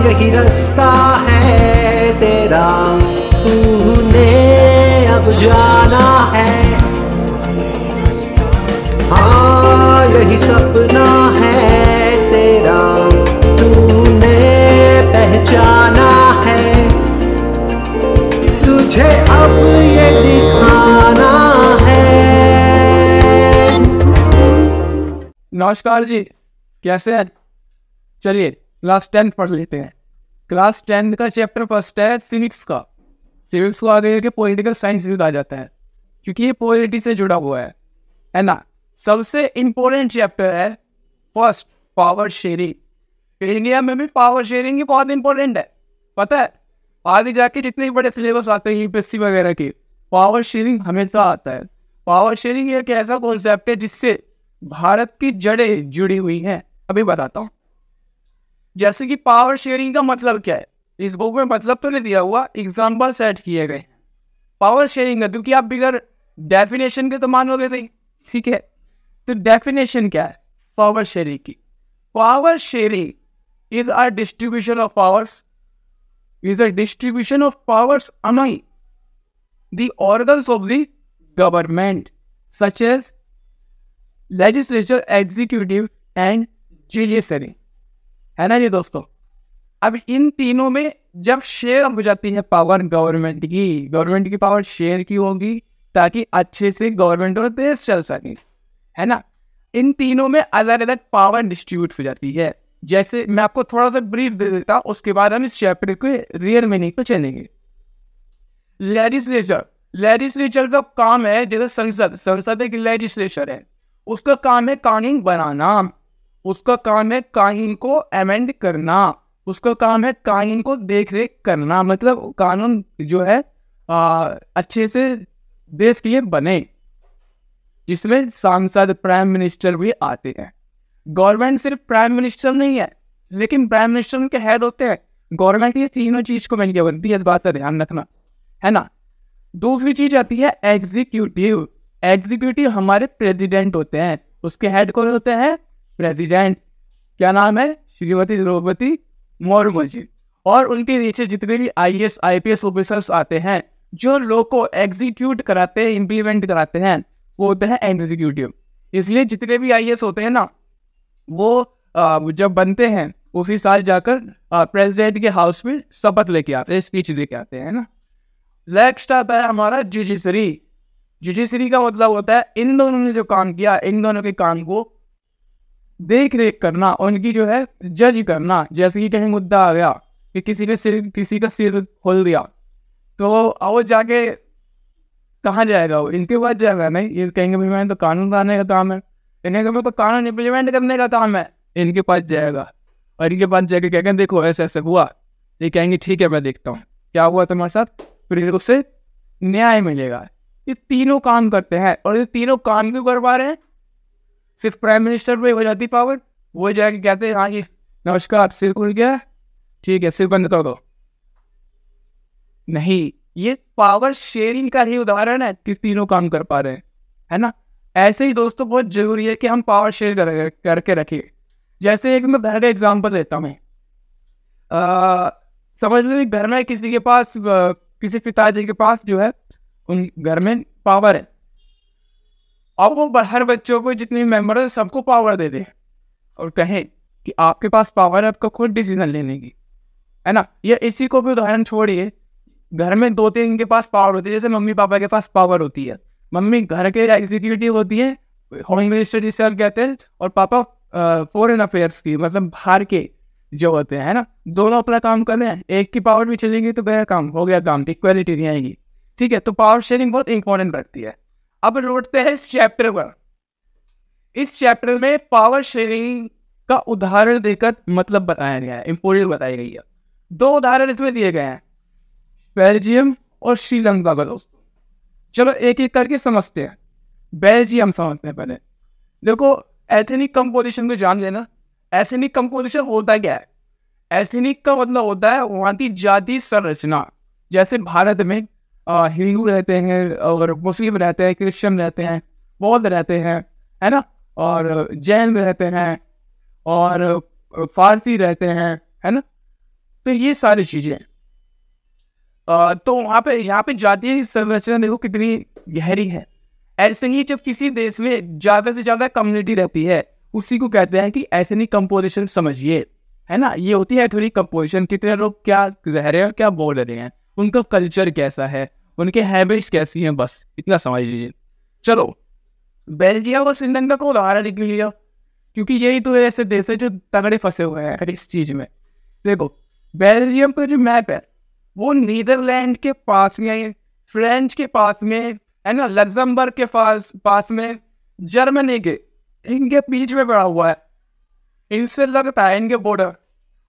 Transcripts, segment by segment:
यही रास्ता है तेरा, तूने अब जाना है। हाँ यही सपना है तेरा, तूने पहचाना है। तुझे अब ये दिखाना है। नमस्कार जी, कैसे हैं? चलिए क्लास 10 पढ़ लेते हैं। क्लास 10 का चैप्टर फर्स्ट है सिविक्स का। सिविक्स को आगे के पॉलिटिकल साइंस भी कहा जाता है, क्योंकि ये पॉलिटी से जुड़ा हुआ है ना। सबसे इम्पोर्टेंट चैप्टर है फर्स्ट, पावर शेयरिंग। इंडिया में भी पावर शेयरिंग ही बहुत इंपॉर्टेंट है, पता है। आगे जाके जितने भी बड़े सिलेबस आते हैं यूपीएससी वगैरह के, पावर शेयरिंग हमेशा आता है। पावर शेयरिंग एक ऐसा कॉन्सेप्ट है जिससे भारत की जड़ें जुड़ी हुई हैं। अभी बताता हूँ। जैसे कि पावर शेयरिंग का मतलब क्या है, इस बुक में मतलब तो नहीं दिया हुआ, एग्जाम्पल सेट किए गए पावर शेयरिंग का, क्योंकि आप बिगर डेफिनेशन के तो मानोगे नहीं, ठीक है। तो डेफिनेशन क्या है पावर शेयरिंग की? Power sharing is a distribution of powers, is a distribution of powers among the organs of the government such as legislature, executive and judiciary, है ना जी दोस्तों। अब इन तीनों में जब शेयर हो जाती है पावर गवर्नमेंट की पावर शेयर की होगी ताकि अच्छे से गवर्नमेंट और देश चल सके, है ना। इन तीनों में अलग अलग पावर डिस्ट्रीब्यूट हो जाती है। जैसे मैं आपको थोड़ा सा ब्रीफ दे देता हूं, उसके बाद हम इस चैप्टर के रियल मीनिंग पे चलेंगे। लेजिस्लेचर का काम है, जैसे संसद एक लेजिस्लेचर है, उसका काम है कानून बनाना, उसका काम है कानून को अमेंड करना, उसका काम है कानून को देख रेख करना। मतलब कानून जो है अच्छे से देश के लिए बने, जिसमें सांसद प्राइम मिनिस्टर भी आते हैं। गवर्नमेंट सिर्फ प्राइम मिनिस्टर नहीं है, लेकिन प्राइम मिनिस्टर उनके हेड होते हैं। गवर्नमेंट ये तीनों चीज को मिलकर बनती है, इस बात का ध्यान रखना, है ना। दूसरी चीज आती है एग्जीक्यूटिव। एग्जीक्यूटिव हमारे प्रेसिडेंट होते हैं, उसके हेड कौन होते हैं? प्रेसिडेंट। क्या नाम है? श्रीमती द्रौपदी मुर्मू जी। और उनके नीचे जितने भी IAS IPS ऑफिसर्स आते हैं जो लोग को एग्जीक्यूट कराते हैं, इम्प्लीमेंट कराते हैं, वो होते हैं एग्जीक्यूटिव। इसलिए जितने भी IAS होते हैं ना, वो जब बनते हैं उसी साल जाकर प्रेसिडेंट के हाउस में शपथ लेके आते हैं, स्पीच लेके आते हैं ना। नेक्स्ट आता है हमारा जुडिशरी। जुडिशरी का मतलब होता है इन दोनों ने जो काम किया, इन दोनों के काम को देख रेख करना, उनकी जो है जज करना। जैसे कि कहीं मुद्दा आ गया कि किसी का सिर खोल दिया, तो वो जाके कहाँ जाएगा? वो इनके पास जाएगा नहीं, ये कहेंगे भाई मैंने तो कानून बनाने का काम है, इन्हें तो कानून इम्प्लीमेंट करने का काम है, इनके पास जाएगा। और इनके पास जाके कहेंगे देखो ऐसा ऐसा हुआ, ये कहेंगे ठीक है मैं देखता हूँ क्या हुआ तुम्हारे साथ, फिर उससे न्याय मिलेगा। ये तीनों काम करते हैं, और ये तीनों काम क्यों कर पा रहे हैं? सिर्फ प्राइम मिनिस्टर पे हो जाती पावर, वो जाके कहते हैं हाँ जी नमस्कार सिर खुल गया, ठीक है सिर बंद कर दो। नहीं, ये पावर शेयरिंग का ही उदाहरण है कि तीनों काम कर पा रहे हैं, है ना। ऐसे ही दोस्तों बहुत जरूरी है कि हम पावर शेयर करके रखें। जैसे एक मैं घर का एग्जांपल देता हूँ। समझ लो घर में किसी के पास किसी पिताजी के पास जो है उन घर में पावर है, अब वो हर बच्चों को जितने मेंबर है सबको पावर दे दे और कहे कि आपके पास पावर है आपको खुद डिसीजन लेने की, है ना। ये इसी को भी उदाहरण छोड़िए, घर में 2-3 के पास पावर होती है। जैसे मम्मी पापा के पास पावर होती है, मम्मी घर के एग्जीक्यूटिव होती है, होम मिनिस्टर जिसे हम कहते हैं, और पापा फॉरेन अफेयर्स की, मतलब बाहर के जो होते हैं, है ना। दोनों अपना काम कर रहे हैं, एक की पावर भी चलेगी तो गया काम, हो गया काम, इक्वालिटी नहीं आएगी, ठीक है। तो पावर शेयरिंग बहुत इंपॉर्टेंट रखती है। अब लौटते हैं इस चैप्टर पर। इस चैप्टर में पावर शेयरिंग का उदाहरण देकर मतलब बताया गया है, इंपॉर्टेंट बताई गई है। 2 उदाहरण इसमें दिए गए हैं, बेल्जियम और श्रीलंका का। दोस्तों चलो एक एक करके समझते हैं। बेल्जियम समझते हैं पहले। देखो एथनिक कंपोजिशन को जान लेना। एथनिक कंपोजिशन होता क्या है? एथनिक का मतलब होता है वहाँ की जाति संरचना। जैसे भारत में हिंदू रहते हैं और मुस्लिम रहते हैं, क्रिश्चियन रहते हैं, बौद्ध रहते हैं, है ना, और जैन रहते हैं और फारसी रहते हैं, है ना। तो ये सारी चीजें तो यहाँ पे जातीय संरचना देखो कितनी गहरी है। ऐसे ही जब किसी देश में ज्यादा से ज्यादा कम्युनिटी रहती है, उसी को कहते हैं कि एथनिक कंपोजिशन समझिए, है ना। ये होती है एथनिक कंपोजिशन, कितने लोग क्या रह रहे हैं, क्या बोल रहे हैं, उनका कल्चर कैसा है, उनके हैबिट्स कैसी हैं, बस इतना समझ लीजिए। चलो, बेल्जियम और श्रीलंका को उदाहरण निकल लिया, क्योंकि यही तो ऐसे देश है जो तगड़े फंसे हुए हैं इस चीज में। देखो, बेल्जियम का जो मैप है वो नीदरलैंड के पास में है, फ्रेंच के पास में है ना, लग्जमबर्ग के पास में, जर्मनी के इनके बीच में पड़ा हुआ है। इनसे लगता है इनके बॉर्डर,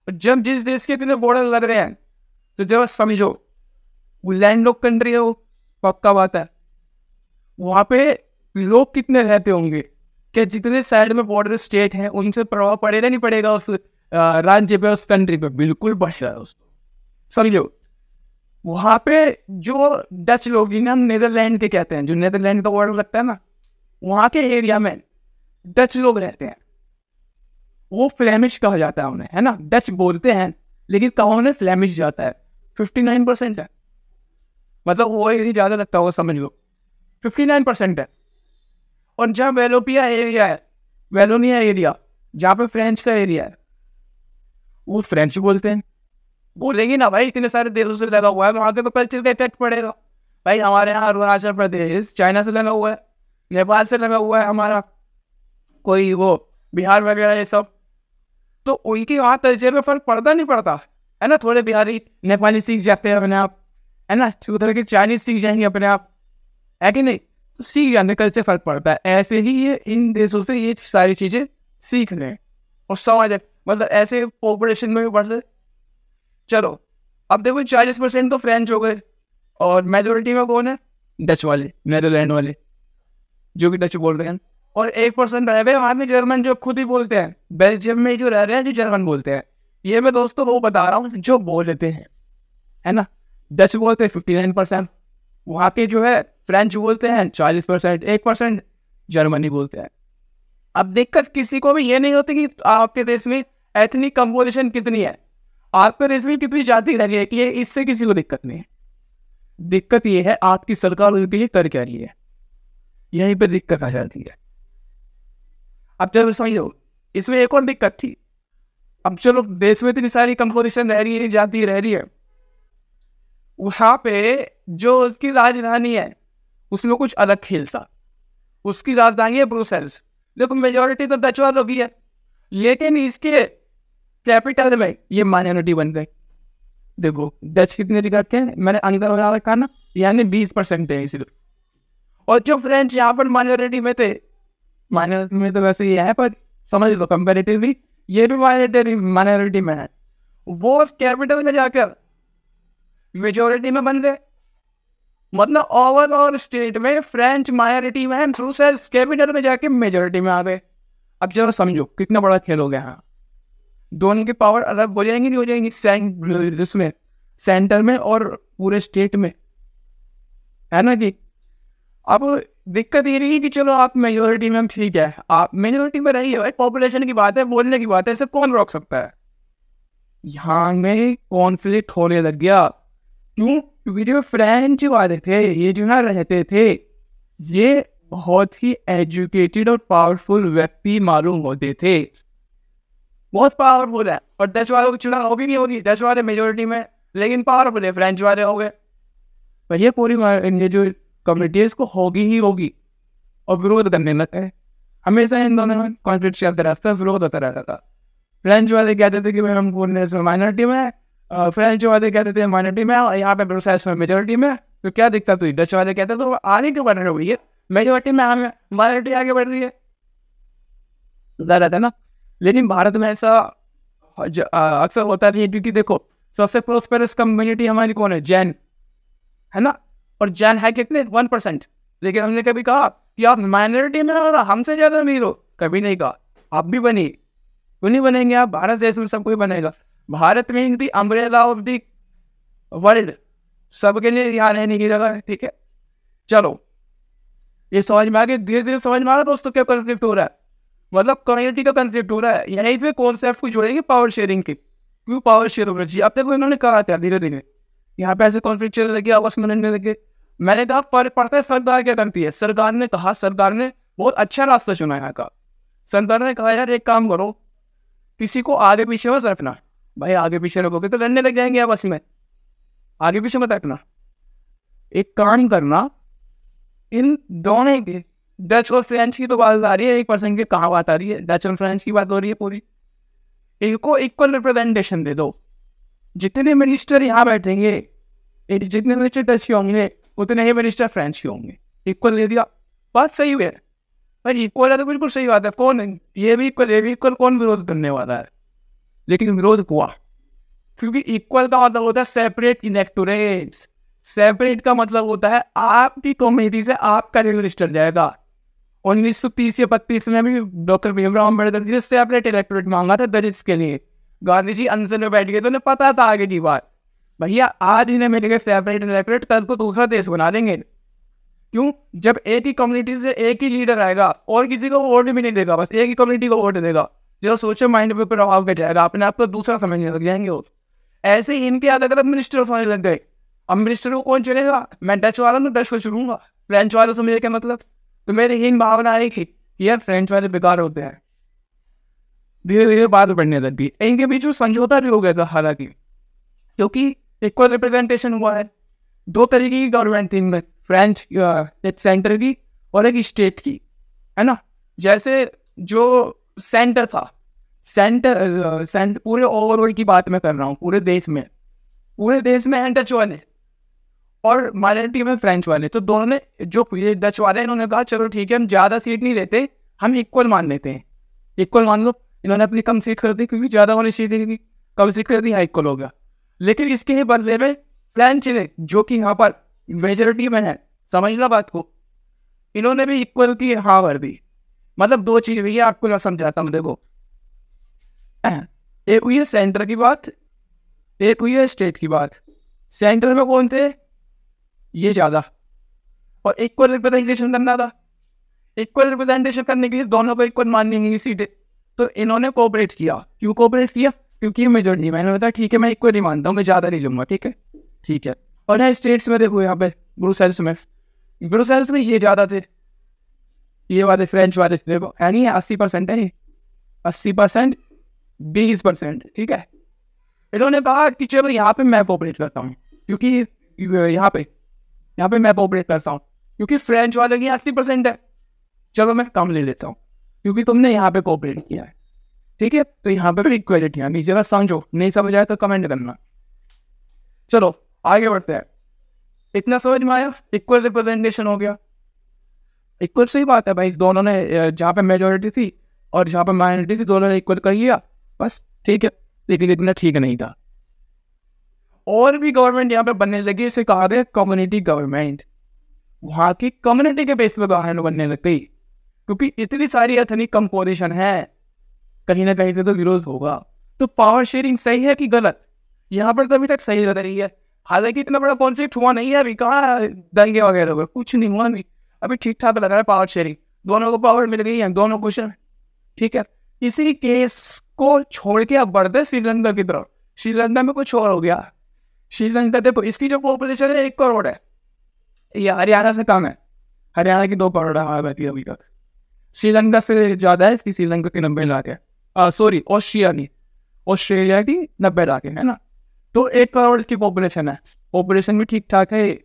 जब जिस देश के इतने बॉर्डर लग रहे हैं तो जब समझो वो लैंडलॉक कंट्री है, वो पक्का बात है। वहां पे लोग कितने रहते होंगे, कि जितने साइड में बॉर्डर स्टेट हैं उनसे प्रभाव पड़ेगा नहीं पड़ेगा उस राज्य पे, उस कंट्री पे, बिल्कुल पड़ेगा उसको, समझो। वहां पे जो डच लोग, जिन्हें हम नेदरलैंड के कहते हैं, जो नेदरलैंड का बॉर्डर लगता है ना, वहां के एरिया में डच लोग रहते हैं। वो फ्लेमिश कहा जाता है उन्हें, है ना। डच बोलते हैं लेकिन कहा उन्हें फ्लेमिश जाता है। 59% है, मतलब वो एरिया ज्यादा लगता होगा, समझ लो 59% है। और जहाँ वेलोपिया एरिया है, वेलोनिया एरिया, जहाँ पे फ्रेंच का एरिया है, वो फ्रेंच बोलते हैं। बोलेंगे ना भाई, इतने सारे देशों से लगा हुआ है, वहाँ के तो कल्चर का इफेक्ट पड़ेगा। भाई हमारे यहाँ अरुणाचल प्रदेश चाइना से लगा हुआ है, नेपाल से लगा हुआ है, हमारा कोई वो बिहार वगैरह ये सब, तो उनके वहाँ कल्चर में फर्क पड़ता नहीं पड़ता, है ना। थोड़े बिहारी नेपाली सीख जाते हैं अपने आप, है ना, उधर के चाइनीज सीख जाएंगे अपने आप, है कि नहीं, तो सीख जाने कल्चर फर्क पड़ता है। ऐसे ही ये इन देशों से ये सारी चीजें सीख रहे हैं और समझ, मतलब ऐसे पॉपुलेशन में भी बढ़ रहे। चलो अब देखो 40% तो फ्रेंच हो गए, और मेजोरिटी में कौन है, डच वाले, नेदरलैंड वाले जो कि डच बोल रहे हैं। और 1% रह गए वहाँ में जर्मन, जो खुद ही बोलते हैं, बेल्जियम में जो रह रहे हैं जो जर्मन बोलते हैं। ये मैं दोस्तों वो बता रहा हूँ जो बोल लेते हैं, है ना। डच बोलते हैं 59%, वहाँ के जो है फ्रेंच बोलते हैं 40%, 1% जर्मनी बोलते हैं। अब दिक्कत किसी को भी ये नहीं होती कि आपके देश में एथनिक कंपोजिशन कितनी है, आपके देश में कितनी जाति रह रही है, कि इससे किसी को दिक्कत नहीं है। दिक्कत ये है आपकी सरकार उनके लिए कर क्या रही है, यहीं पे दिक्कत आ जाती है। अब चलो समझो, इसमें एक और दिक्कत थी। अब चलो देश में इतनी सारी कंपोजिशन रह रही है, जाति रह रही है, वहां पे जो उसकी राजधानी है उसमें कुछ अलग खेल था। उसकी राजधानी है ब्रुसेल्स। देखो मेजोरिटी तो डच वालों की है, लेकिन इसके कैपिटल में ये माइनॉरिटी बन गई। देखो डच कितने रखते हैं, मैंने अंदर बना रखा ना, यानी 20% है सिर्फ। और जो फ्रेंच यहाँ पर माइनॉरिटी में थे, माइनॉरिटी में तो वैसे ये है, पर समझ लो कंपेरेटिवली ये भी माइनॉरिटी में है, वो कैपिटल में जाकर मेजोरिटी में बन गए। मतलब ओवरऑल स्टेट में फ्रेंच माइनॉरिटी में है, ब्रुसेल्स कैपिटल में जाके मेजोरिटी में आ गए। अब जरा समझो कितना बड़ा खेल हो गया। हाँ, दोनों की पावर अलग हो जाएंगी, नहीं हो जाएंगी, इसमें सेंटर में और पूरे स्टेट में, है ना जी। अब दिक्कत ये नहीं कि चलो आप मेजोरिटी में, ठीक है आप मेजोरिटी में रहिए भाई, पॉपुलेशन की बात है, बोलने की बात है, इसे कौन रोक सकता है। यहाँ में कॉन्फ्लिक्ट होने लग गया। क्यों? क्योंकि जो फ्रेंच वाले थे, ये जो यहाँ रहते थे, ये बहुत ही एजुकेटेड और पावरफुल व्यक्ति मालूम होते थे, बहुत पावरफुल है। और डच वालों की चुनाव भी नहीं होगी, डच वाले मेजोरिटी में लेकिन पावरफुल है, फ्रेंच वाले हो गए। ये पूरी ये जो कम्युनिटी है इसको होगी ही होगी, और विरोध करने लगता है। हमेशा इन दोनों में कॉन्फ्लिक्ट चलता रहता है, विरोध होता रहता था। फ्रेंच वाले कहते थे कि भाई हम पूरे माइनॉरिटी में है, फ्रेंच वाले कहते थे माइनॉरिटी में, और यहाँ पे ब्रुसेल्स में मेजोरिटी में, तो क्या दिक्कत हुई। डच वाले कहते तो आगे क्यों बढ़ रही है, मेजोरिटी में हमें माइनॉरिटी आगे बढ़ रही है, गलत है ना। लेकिन भारत में ऐसा अक्सर होता नहीं है, क्योंकि देखो सबसे प्रोस्पेरस कम्युनिटी हमारी कौन है, जैन, है ना। और जैन है कितने, 1%। लेकिन हमने कभी कहा कि आप माइनॉरिटी में हो, हमसे ज्यादा अमीर हो, कभी नहीं कहा। आप भी बनिए, क्यों नहीं बनेंगे आप, भारत देश में सब कोई बनेगा। भारत में दी अम्ब्रेला ऑफ द वर्ल्ड, सबके लिए यहाँ रहने की जगह है, ठीक है। चलो ये समझ में आ गया, धीरे धीरे समझ में आ रहा दोस्तों क्या कॉन्फ्लिक्ट हो रहा है, मतलब कम्युनिटी का कॉन्फ्लिक्ट हो रहा है। यहीं पे कॉन्सेप्ट को जोड़ेंगे पावर शेयरिंग की, क्यों पावर शेयर होना चाहिए? अब देखो इन्होंने कहा क्या धीरे धीरे यहाँ पे ऐसे कॉन्फ्लिक्ट चलने लगे, आपस में लड़ने लगे। मैंने कहा फर्क पड़ता है सरकार क्या करती है। सरकार ने कहा, सरकार ने बहुत अच्छा रास्ता चुना यहाँ का। सरकार ने कहा यार एक काम करो, किसी को आगे पीछे मत रखना। भाई आगे पीछे रखोगे तो लड़ने लग जाएंगे आपस में, आगे पीछे मत रखना। एक काम करना, इन दोनों के डच और फ्रेंच की तो बात आ रही है, 1% की कहाँ बात आ रही है, डच और फ्रेंच की बात हो रही है पूरी। इनको इक्वल रिप्रेजेंटेशन दे दो। जितने मिनिस्टर यहाँ बैठेंगे, जितने मिनिस्टर डच के होंगे उतने ही मिनिस्टर फ्रेंच के होंगे। इक्वल दे दिया, बात सही है। पर इक्वल है तो बिल्कुल सही बात है, कौन ये भी इक्वल, ये भी इक्वल, कौन विरोध करने वाला है? लेकिन विरोध हुआ क्योंकि इक्वल का मतलब होता है सेपरेट इलेक्टोरेट्स। सेपरेट का मतलब होता है आपकी कम्युनिटी से आपका मिनिस्टर जाएगा। 1930 या 32 में भी डॉक्टर भीमराव अम्बेडकर जी ने सेपरेट इलेक्टोरेट मांगा था दलित्स के लिए। गांधी जी अनशन में बैठ गए तो उन्हें पता था आगे की बात, भैया आज इन्हें मिल गए सेपरेट इलेक्टोरेट, कल को दूसरा देश बना देंगे। क्यों? जब एक ही कम्युनिटी से एक ही लीडर आएगा और किसी को वोट भी नहीं देगा, बस एक ही कम्युनिटी को वोट देगा, जो सोचो माइंड पे प्रभाव कर जाएगा, अपने आप को दूसरा समझने लग जाएंगे वो। ऐसे ही इनके अलग अलग मिनिस्टर होने लग गए। अब मिनिस्टर को कौन चुनेगा? मैं डच वाला हूँ, डच को चुनूंगा। फ्रेंच वालों से मुझे क्या मतलब? तो मेरी हीन भावना आई कि यार फ्रेंच वाले बेकार होते हैं। धीरे धीरे बात बढ़ने लगी, इनके बीच में समझौता भी हो गया था हालांकि, क्योंकि इक्वल रिप्रेजेंटेशन हुआ है। दो तरीके की गवर्नमेंट थी इनमें, फ्रेंच एक सेंटर की और एक स्टेट की, है ना। जैसे जो सेंटर था, सेंटर पूरे ओवरऑल की बात मैं कर रहा हूँ, पूरे देश में हैं डच वाले और माइनॉरिटी में फ्रेंच वाले। तो दोनों ने, जो डच वाले इन्होंने कहा चलो ठीक है हम ज़्यादा सीट नहीं लेते, हम इक्वल मान लेते हैं, इक्वल मान लो। इन्होंने अपनी कम सीट कर दी क्योंकि ज़्यादा वाली सीट थी, कम सीट कर दी, हाँ इक्वल हो गया। लेकिन इसके ही बदले में फ्रेंच ने, जो कि यहाँ पर मेजोरिटी में है, समझना बात को, इन्होंने भी इक्वल की हाँ कर दी। मतलब दो चीज़ हुई है, आपको मैं समझाता हूँ। देखो, एक हुई है सेंटर की बात, एक हुई है स्टेट की बात। सेंटर में कौन थे? ये ज़्यादा, और इक्वल रिप्रेजेंटेशन करना था। इक्वल रिप्रेजेंटेशन करने के लिए दोनों को इक्वल माननी है सीटें, तो इन्होंने कोऑपरेट किया। क्यों कोऑपरेट किया? क्योंकि मेजोरिटी, मैंने बताया ठीक है मैं इक्वल नहीं मानता हूँ, मैं ज़्यादा नहीं लूँगा, ठीक है। और यहाँ स्टेट्स में देखो, यहाँ पे ब्रुसेल्स में ये ज़्यादा थे, ये वाले फ्रेंच वाले देखो है नहीं, 80% है, 80% 20%, ठीक है। इन्होंने कहा कि चलो यहाँ पे मैं कोऑपरेट करता हूँ, क्योंकि यहाँ पे मैं कोऑपरेट करता हूँ क्योंकि फ्रेंच वाले की 80% है, चलो मैं कम ले लेता हूँ क्योंकि तुमने यहाँ पे कोऑपरेट किया है, ठीक है। तो यहाँ पे भी इक्वलिटी है, जरा समझो, नहीं समझ आया तो कमेंट करना। चलो आगे बढ़ते हैं। इतना समझ में आया? इक्वल रिप्रेजेंटेशन हो गया, इक्वल सही बात है भाई, दोनों ने, जहाँ पे मेजोरिटी थी और जहाँ पे माइनॉरिटी थी, दोनों ने इक्वल कर लिया, बस ठीक है। लेकिन इतना ठीक नहीं था, और भी गवर्नमेंट यहाँ पे बनने लगी, इसे कहा गया कम्युनिटी गवर्नमेंट। वहाँ की कम्युनिटी के बेस पे गवर्नमेंट बनने लग गई, क्योंकि इतनी सारी एथनिक कंपोजिशन है, कहीं ना कहीं से तो विरोध होगा। तो पावर शेयरिंग सही है कि गलत? यहाँ पर तो अभी तक सही लग रही है, हालांकि इतना बड़ा कॉन्फ्लिक्ट हुआ नहीं है अभी, कहाँ दंगे वगैरह हुए, कुछ नहीं हुआ अभी, अभी ठीक ठाक लग रहा है पावर शेयरिंग, दोनों को पावर मिल गई है, दोनों खुश हैं, ठीक है। इसी केस को छोड़ के अब बढ़ते श्रीलंका की तरफ। श्रीलंका में कुछ और हो गया। श्रीलंका देखो, इसकी जो पॉपुलेशन है 1 करोड़ है, ये हरियाणा से कम है, हरियाणा की 2 करोड़ है अभी तक। श्रीलंका से ज़्यादा है इसकी, श्रीलंका की 90 लाख है, सॉरी ऑस्ट्रेलिया की 90 लाख है ना। तो 1 करोड़ की पॉपुलेशन है, पॉपुलेशन भी ठीक ठाक है,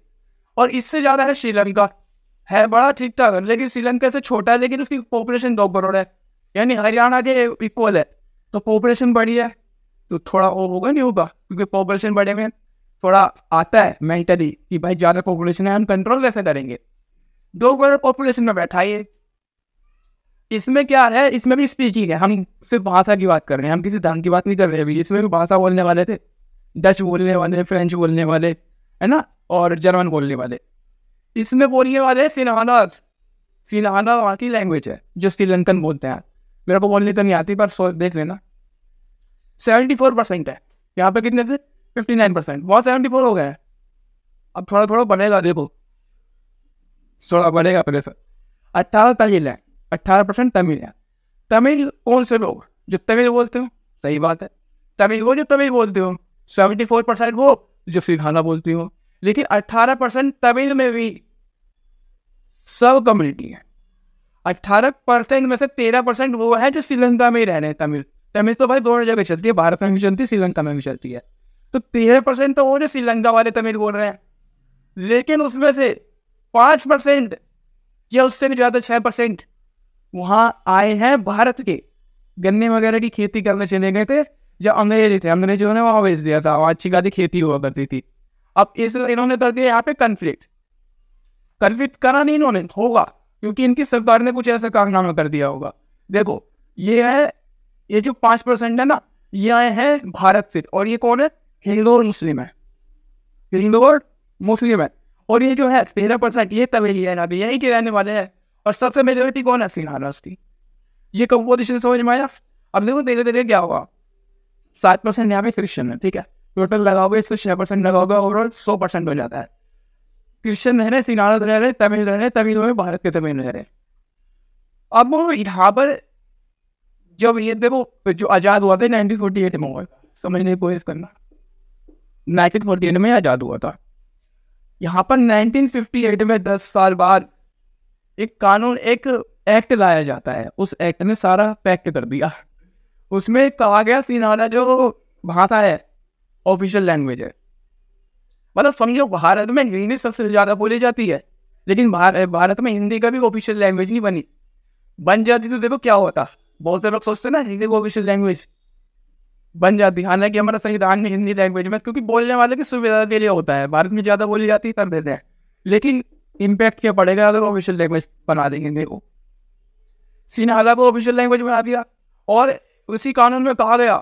और इससे ज़्यादा है श्रीलंका, है बड़ा ठीक ठाक, लेकिन श्रीलंका से छोटा है, लेकिन उसकी पॉपुलेशन 2 करोड़ है, यानी हरियाणा के इक्वल है। तो पॉपुलेशन बड़ी है तो थोड़ा वो होगा नहीं होगा, क्योंकि पॉपुलेशन बढ़े में थोड़ा आता है मेंटली कि भाई ज़्यादा पॉपुलेशन है, हम कंट्रोल कैसे करेंगे। 2 करोड़ पॉपुलेशन में बैठा है। इसमें क्या है, इसमें भी स्पीकिंग है, हम सिर्फ भाषा की बात कर रहे हैं, हम किसी धर्म की बात नहीं कर रहे अभी। इसमें भी भाषा बोलने वाले थे, डच बोलने वाले, फ्रेंच बोलने वाले, है ना, और जर्मन बोलने वाले। इसमें बोलने वाले सिन्हाना वहाँ की लैंग्वेज है जो श्रीलंकन बोलते हैं, मेरे को बोलनी तो नहीं आती पर देख लेना। 74% है, यहाँ पे कितने थे? 59%, बहुत 74 हो गए। अब थोड़ा थोड़ा बढ़ेगा, देखो थोड़ा बढ़ेगा पहले से। 18 तमिल है, 18% तमिल है। तमिल कौन से लोग? जो तमिल बोलते हो, सही बात है, तमिल वो जो तमिल बोलते हो, 74% वो जो सिंघाला बोलती हो, लेकिन 18% तमिल में भी सब कम्युनिटी है। 18% में से 13% वो है जो श्रीलंका में ही रह रहे हैं तमिल। तमिल तो भाई दोनों जगह चलती है, भारत में भी चलती है, श्रीलंका में भी चलती है। तो 13% तो वो जो श्रीलंका वाले तमिल बोल रहे हैं, लेकिन उसमें से 5% या उससे भी ज़्यादा 6% वहाँ आए हैं भारत के, गन्ने वगैरह की खेती करने चले गए थे। जब अंग्रेज थे, अंग्रेजों ने वहाँ भेज दिया था, वहाँ अच्छी खासी खेती हुआ करती थी। अब इन्होंने कर दिया यहाँ पे कन्फ्लिक्ट करा नहीं इन्होंने, होगा क्योंकि इनकी सरकार ने कुछ ऐसा कारनामा कर दिया होगा। देखो ये जो 5% है ना, ये आए हैं भारत से, और ये कौन है? हिंदू और मुस्लिम है, हिंदू और मुस्लिम है। और ये जो है 13% ये तमिल है ना, यही के रहने वाले हैं। और सबसे मेजोरिटी कौन है? सिंघाला की। ये कंपोजिशन समझ में आया? अब देखो धीरे धीरे क्या होगा। 7% यहाँ पे क्रिश्चियन है, ठीक है, टोटल लगाओगे इससे 6% लगाओगे, ओवरऑल 100% हो जाता है। क्रिश्चियन रह रहे, सिंघाला रह रहे, तमिल रह रहे, तमिल में भारत के तमिल रह रहे। अब यहाँ पर जब ये देखो जो आज़ाद हुआ था 1948 में हुआ, समझने की कोशिश करना, 1948 में आज़ाद हुआ था। यहाँ पर 1958 में 10 साल बाद एक कानून, एक एक्ट लाया जाता है। उस एक्ट ने सारा पैक्ट कर दिया। उसमें कहा गया सिंघाला जो भाषा है ऑफिशियल लैंग्वेज है। मतलब समझो भारत में हिंदी सबसे ज़्यादा बोली जाती है, लेकिन भारत में हिंदी का भी ऑफिशियल लैंग्वेज नहीं बन जाती तो देखो क्या होता। बहुत से लोग सोचते हैं ना हिंदी को ऑफिशियल लैंग्वेज बन जाती, हालांकि हमारा संविधान में हिंदी लैंग्वेज में, क्योंकि बोलने वाले की सुविधा के लिए होता है, भारत में ज़्यादा बोली जाती है कर देते हैं। लेकिन इम्पैक्ट क्या पड़ेगा अगर ऑफिशियल लैंग्वेज बना देंगे? देखो सिंघाला को ऑफिशियल लैंग्वेज बना दिया, और उसी कानून में कहा गया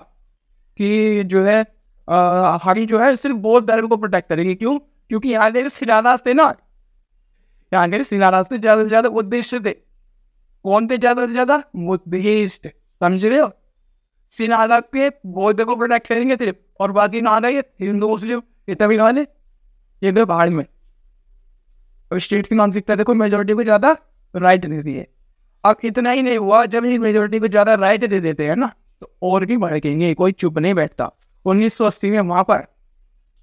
कि जो है हमारी जो है सिर्फ बौद्ध धर्म को प्रोटेक्ट करेगी। क्यों? क्योंकि यहाँ के शिलान्यास थे ना, यहाँ के शिलान्यास थे ज़्यादा से ज़्यादा उद्देश्य थे। कौन थे ज़्यादा से ज़्यादा? बुद्धिस्ट, समझ रहे हो? सिंघाला के बौद्ध को प्रोटेक्ट करेंगे सिर्फ, और बाकी ना ये हिंदू मुस्लिम ये तभी वाले ये गए बाहर में। और स्टेट की मानसिकता देखो, मेजोरिटी को ज़्यादा राइट दे दिए। अब इतना ही नहीं हुआ, जब ये मेजोरिटी को ज़्यादा राइट दे देते हैं ना, तो और भी भड़केंगे, कोई चुप नहीं बैठता। 1980 में वहाँ पर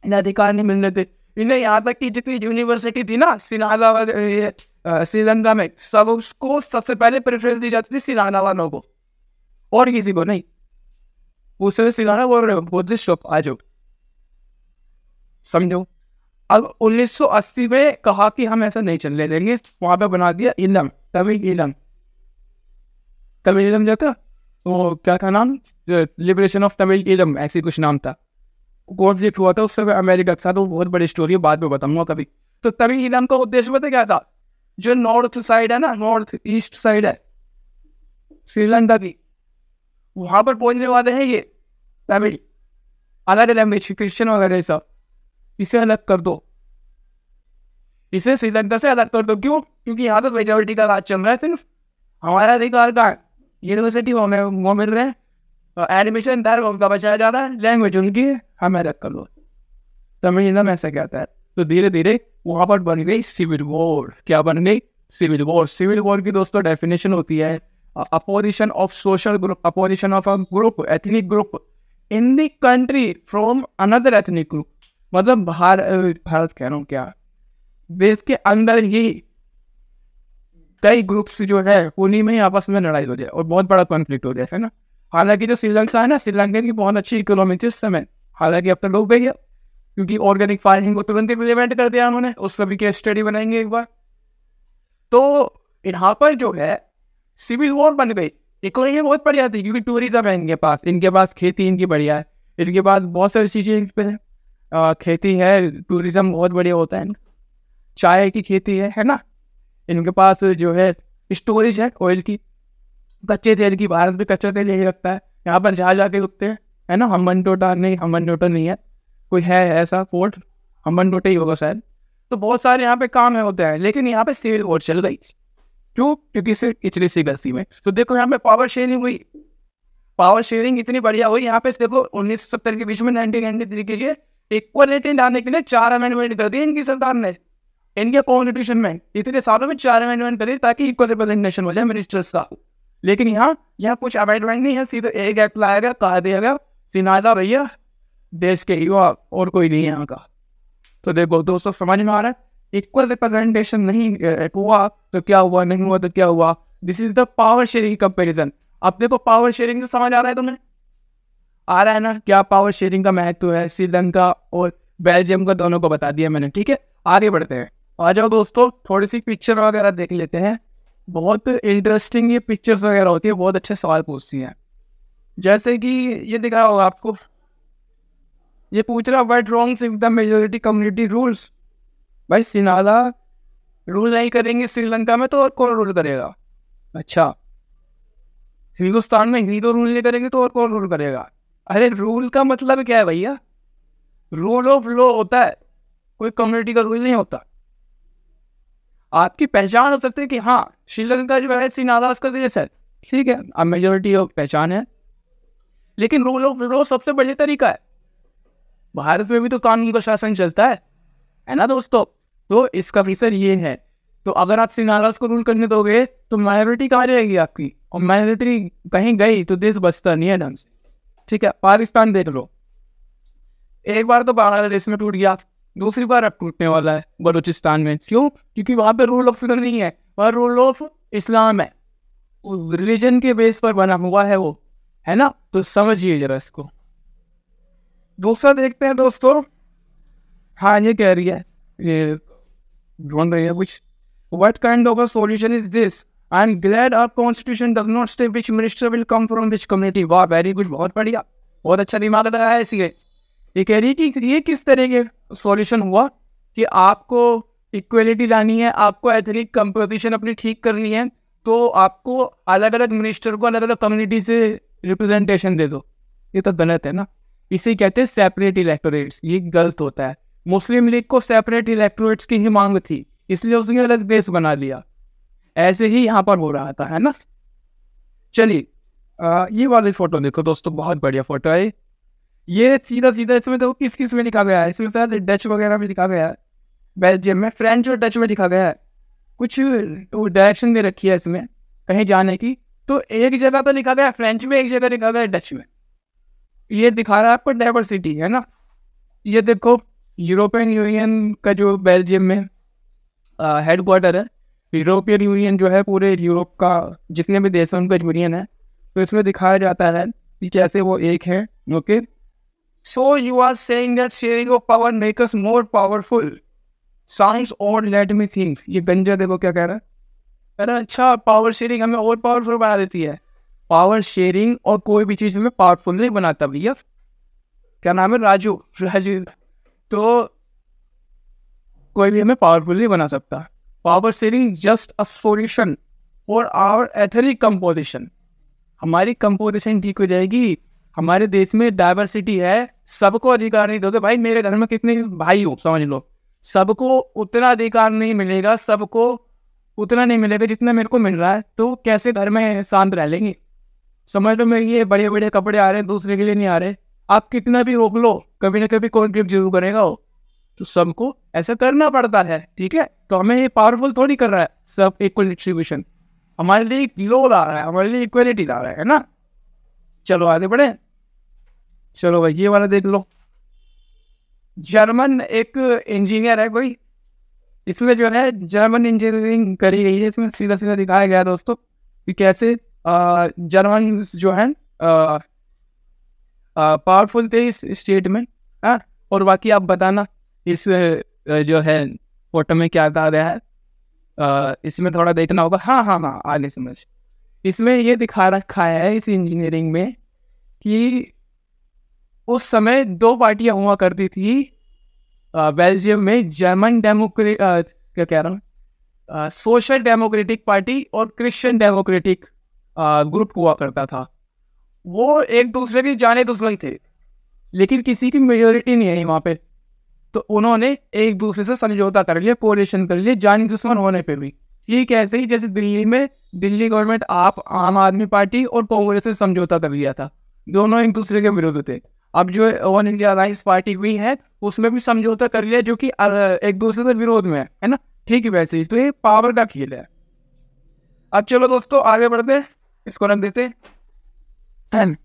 इन्हें अधिकार नहीं मिलने थे। इन्हें यहाँ तक कि जितनी यूनिवर्सिटी थी ना श्रीलंका में, सब उसको सबसे पहले प्रेफरेंस दी जाती थी सिंघाला वालों को, और किसी को नहीं। उससे सिंघाला बोल रहे हो बुद्धिस्ट लोग आ जाओ, समझो। अब 1980 में कहा कि हम ऐसा नहीं चलने देंगे, वहां पे बना दिया इलम, तमिल इलम जाता, तो क्या था नाम, लिबरेशन ऑफ तमिल इलम, ऐसी कुछ नाम था। कॉन्फ्लिक्ट हुआ था उस समय अमेरिका के साथ, वो बहुत बड़ी स्टोरी है, बाद में बताऊंगा कभी। तो तमिल इलम का उद्देश्य पता क्या था? जो नॉर्थ साइड है ना, नॉर्थ ईस्ट साइड है श्रीलंका की, वहां पर बोलने वाले हैं ये तमिल, अलग लैंग्वेज, क्रिश्चियन वगैरह सब, इसे अलग कर दो, इसे श्रीलंका से अलग कर दो। क्यों? क्योंकि यहाँ तो मेजोरिटी का राज चल रहा है, सिर्फ हमारा अधिकार का यूनिवर्सिटी वो मिल रहे हैं, एडमिशन धर्म उनका बचाया जा रहा है, लैंग्वेज उनकी है, हमें अलग कर दो। तमिल में ऐसा कहता है। तो धीरे धीरे वहाँ पर बन गई सिविल वॉर। क्या बन गई? Civil war. सिविल वॉर की दोस्तों डेफिनेशन होती है opposition of social group, opposition of a group, ethnic group in the country from another ethnic group. मतलब भारत कह रहा हूँ क्या, देश के अंदर ही कई ग्रुप्स जो है उन्हीं में आपस में लड़ाई हो जाए और बहुत बड़ा कॉन्फ्लिक्ट हो जाए, है ना। हालांकि जो श्रीलंका है ना, श्रीलंका की बहुत अच्छी इकोनॉमी थी उस समय, हालांकि अब तो डूब गई है, क्योंकि ऑर्गेनिक फार्मिंग को तुरंत इम्प्लीमेंट कर दिया उन्होंने। उस सभी की स्टडी बनाएंगे एक बार। तो यहाँ पर जो है सिविल वॉर बन गई। इकोनॉमी बहुत बढ़िया थी, क्योंकि टूरिज्म है इनके पास खेती इनकी बढ़िया है, इनके पास बहुत सारी चीज़ें पे खेती है, टूरिज्म बहुत बढ़िया होता है, चाय की खेती है ना। इनके पास जो है स्टोरेज है ऑयल की, कच्चे तेल की। भारत में कच्चा तेल यही लगता है, यहाँ पर जहाँ जाके रुकते हैं, है ना। हम्बन टोटा नहीं है, कोई है ऐसा फोर्ट, हम्बन टोटा ही होगा शायद। तो बहुत सारे यहाँ पे काम है होते हैं, लेकिन यहाँ पे सिविल वॉर चल गई। क्यों? क्योंकि सिर्फ इतनी सी गलती में। तो देखो यहाँ पे पावर शेयरिंग हुई, पावर शेयरिंग इतनी बढ़िया हुई यहाँ पे। देखो 1970 के बीच में 1993 के लिए इक्वलिटी लाने के लिए 4 अमेंडमेंट कर दिए इनकी सरकार ने, इनके कॉन्स्टिट्यूशन में इतने सालों में 4 अमेंडमेंट कर दिए ताकि इक्वल रिप्रेजेंटेशन हो जाए मिनिस्टर्स का। लेकिन यहाँ कुछ अमेंडमेंट नहीं है, सीधे एक एक्ट लाया गया, कहा दिया गया सिनाजा भैया देश के युवा और कोई नहीं है यहाँ का। तो देखो दोस्तों, समझ में आ रहा है, इक्वल रिप्रेजेंटेशन नहीं हुआ तो क्या हुआ, नहीं हुआ तो क्या हुआ। This is the power sharing comparison. अब देखो पावर शेयरिंग से समझ आ रहा है तुम्हें, आ रहा है ना, क्या पावर शेयरिंग का महत्व है। श्रीलंका और बेल्जियम का दोनों को बता दिया मैंने, ठीक है। आगे बढ़ते हैं, आ जाओ दोस्तों, थोड़ी सी पिक्चर वगैरह देख लेते हैं। बहुत इंटरेस्टिंग ये पिक्चर्स वगैरह होती है, बहुत अच्छे सवाल पूछती हैं। जैसे कि ये दिख रहा होगा आपको, ये पूछ रहा what wrongs if the majority community rules. भाई सिनाला रूल नहीं करेंगे श्रीलंका में तो और कौन रूल करेगा। अच्छा, हिंदुस्तान में हिंदू रूल नहीं करेंगे तो और कौन रूल करेगा। अरे रूल का मतलब क्या है भैया, रूल ऑफ लॉ होता है, कोई कम्युनिटी का रूल नहीं होता। आपकी पहचान हो सकती है कि हाँ श्रीलंका जो है सिनाला उसका देश है, ठीक है, अब मेजोरिटी ऑफ पहचान है, लेकिन रूल ऑफ लॉ सबसे बढ़िया तरीका है। भारत में भी तो कानून का शासन चलता है ना दोस्तों। तो इसका फीचर ये है, तो अगर आप सिनाला को रूल करने दोगे तो माइनॉरिटी कहाँ रहेगी आपकी, और माइनॉरिटी कहीं गई तो देश बचता नहीं है ढंग से, ठीक है। पाकिस्तान देख लो, एक बार तो बांग्लादेश में टूट गया, दूसरी बार अब टूटने वाला है बलूचिस्तान में। क्यों? क्योंकि वहाँ पे रूल ऑफ लॉ नहीं है, वहाँ रूल ऑफ इस्लाम है, रिलीजन के बेस पर बना हुआ है वो, है ना। तो समझिए जरा इसको। दूसरा देखते हैं दोस्तों, हाँ ये कह रही है, ये ढूंढ रही है कुछ, what kind of a solution is this, I am glad our constitution does not stay which minister will come from which community. वाह वेरी गुड, बहुत बढ़िया, बहुत अच्छा दिमाग लगाया है इसलिए। ये कह रही है कि ये किस तरह के सॉल्यूशन हुआ कि आपको इक्वलिटी लानी है, आपको एथनिक कंपोजिशन अपनी ठीक करनी है, तो आपको अलग अलग मिनिस्टर को अलग अलग कम्युनिटी से रिप्रेजेंटेशन दे दो। ये तो गलत है ना, इसे कहते हैं सेपरेट इलेक्टोरेट्स, ये गलत होता है। मुस्लिम लीग को सेपरेट इलेक्टोरेट्स की ही मांग थी, इसलिए उसने अलग देश बना लिया, ऐसे ही यहाँ पर हो रहा था, है ना। चलिए ये वाली फोटो देखो दोस्तों, बहुत बढ़िया फोटो है ये। सीधा सीधा इसमें देखो किस किस में लिखा गया है, इसमें शायद डच वगैरह में लिखा गया है, बेल्जियम में, फ्रेंच और डच में लिखा गया है, कुछ डायरेक्शन दे रखी है इसमें कहीं जाने की। तो एक जगह तो लिखा गया फ्रेंच में, एक जगह लिखा गया डच में। ये दिखा रहा है आपको डाइवर्सिटी, है ना। ये देखो यूरोपियन यूनियन का जो बेल्जियम में हेडक्वार्टर है, यूरोपियन यूनियन जो है पूरे यूरोप का जितने भी देश हैं उनका यूनियन है। तो इसमें दिखाया जाता है कि कैसे वो एक है। Okay, so you are saying that sharing of power make us more powerful, sounds और लेट मी थिंक। ये गंजा देखो क्या कह रहा है, कह रहा है अच्छा पावर शेयरिंग हमें और पावरफुल बना देती है। पावर शेयरिंग और कोई भी चीज़ हमें पावरफुल नहीं बनाता भैया। क्या नाम है, राजू। तो कोई भी हमें पावरफुल नहीं बना सकता। Power sharing just a solution for our ethnic composition. हमारी कंपोजिशन ठीक हो जाएगी। हमारे देश में डाइवर्सिटी है, सबको अधिकार नहीं दोगे। भाई मेरे घर में कितने भाई हो समझ लो, सबको उतना अधिकार नहीं मिलेगा, सबको उतना नहीं मिलेगा जितना मेरे को मिल रहा है। तो कैसे घर में शांत रह लेंगे। समझ लो मेरे ये बड़े बड़े कपड़े आ रहे हैं, दूसरे के लिए नहीं आ रहे। आप कितना भी रोक लो, कभी ना कभी कोई गिफ्ट जरूर करेगा वो। तो सबको ऐसा करना पड़ता है, ठीक है। तो हमें ये पावरफुल थोड़ी कर रहा है, सब इक्वल डिस्ट्रीब्यूशन हमारे लिए लो ला रहा है, हमारे लिए इक्वलिटी ला रहा है ना। चलो आगे बढ़े। चलो भाई ये वाला देख लो, जर्मन एक इंजीनियर है कोई, इसमें जो है जर्मन इंजीनियरिंग करी गई है। इसमें सीधा सीधा दिखाया गया दोस्तों कि कैसे जर्मन जो है पावरफुल थे इस स्टेट में। हाँ, और बाकी आप बताना इस जो है फोटो में क्या कहा गया है। इसमें थोड़ा देखना होगा। हाँ हाँ हाँ, आगे समझ। इसमें ये दिखा रखा है इस इंजीनियरिंग में कि उस समय दो पार्टियां हुआ करती थी बेल्जियम में, जर्मन क्या कह रहा हूँ, सोशल डेमोक्रेटिक पार्टी और क्रिश्चियन डेमोक्रेटिक ग्रुप हुआ करता था। वो एक दूसरे के जाने दुश्मन थे, लेकिन किसी की मेजोरिटी नहीं है वहाँ पे। तो उन्होंने एक दूसरे से समझौता कर लिया, कोalition कर लिया, जानी दुश्मन होने पे भी। ठीक ऐसे ही जैसे दिल्ली में दिल्ली गवर्नमेंट आप आम आदमी पार्टी और कांग्रेस से समझौता कर लिया था, दोनों एक दूसरे के विरुद्ध थे। अब जो ऑल इंडिया अलायंस पार्टी हुई है उसमें भी समझौता कर लिया जो कि एक दूसरे के विरोध में है ना। ठीक है, वैसे ही तो ये पावर का खेल है। अब चलो दोस्तों आगे बढ़ते हैं, इसको रख देते हैं।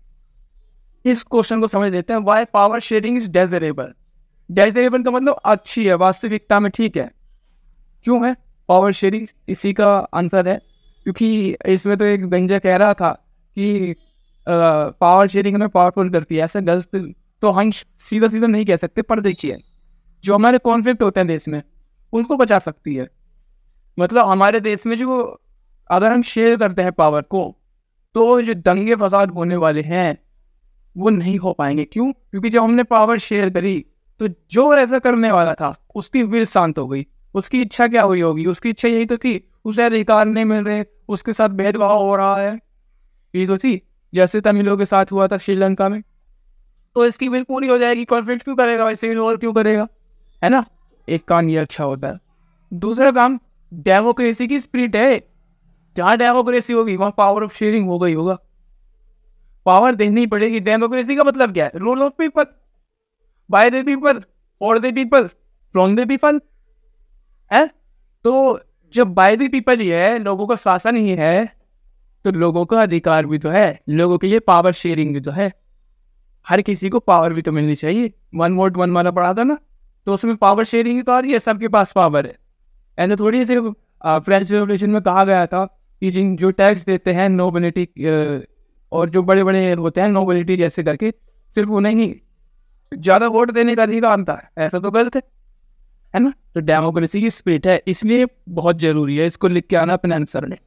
इस क्वेश्चन को समझ लेते हैं, वाई पावर शेयरिंग इज डेजरेबल। डेजरेबल का मतलब अच्छी है, वास्तविकता में ठीक है। क्यों है पावर शेयरिंग? इसी का आंसर है क्योंकि इसमें तो एक व्यंजक कह रहा था कि पावर शेयरिंग हमें पावरफुल करती है, ऐसा गलत तो हम सीधा सीधा नहीं कह सकते, पर देखिए जो हमारे कॉन्फ्लिक्ट होते हैं देश में उनको बचा सकती है। मतलब हमारे देश में जो अगर हम शेयर करते हैं पावर को, तो जो दंगे फसाद होने वाले हैं वो नहीं हो पाएंगे। क्यों? क्योंकि जब हमने पावर शेयर करी तो जो ऐसा करने वाला था उसकी विल शांत हो गई। उसकी इच्छा क्या हुई होगी? उसकी इच्छा यही तो थी, उसे अधिकार नहीं मिल रहे, उसके साथ भेदभाव हो रहा है, ये तो थी। जैसे तमिलों के साथ हुआ था श्रीलंका में, तो इसकी विल पूरी हो जाएगी। कॉन्फ्लिक्ट क्यों करेगा वैसे, और क्यों करेगा, है ना। एक काम ये अच्छा होता है। दूसरा काम डेमोक्रेसी की स्पिरिट है। जहाँ डेमोक्रेसी होगी वहाँ पावर ऑफ शेयरिंग हो गई होगा, पावर देनी पड़ेगी। डेमोक्रेसी का मतलब क्या है? Rule of people, by the people, for the people, from the people है। तो जब बाय द पीपल ही है, लोगों का शासन ही है, तो लोगों का अधिकार भी तो है, लोगों के लिए पावर शेयरिंग भी तो है। हर किसी को पावर भी तो मिलनी चाहिए। 1 वोट 1 वाला पढ़ा था ना, तो उसमें पावर शेयरिंग तो आ रही है, सबके पास पावर है। ऐसे थोड़ी सिर्फ फ्रेंच रेवोल्यूशन में कहा गया था कि जिन जो टैक्स देते हैं नोबिलिटी और जो बड़े बड़े होते हैं नोबिलिटी जैसे करके, सिर्फ उन्हें ही ज़्यादा वोट देने का अधिकार था, ऐसा तो गलत है ना। तो डेमोक्रेसी की स्पिरिट है, इसलिए बहुत जरूरी है, इसको लिख के आना अपने आंसर में।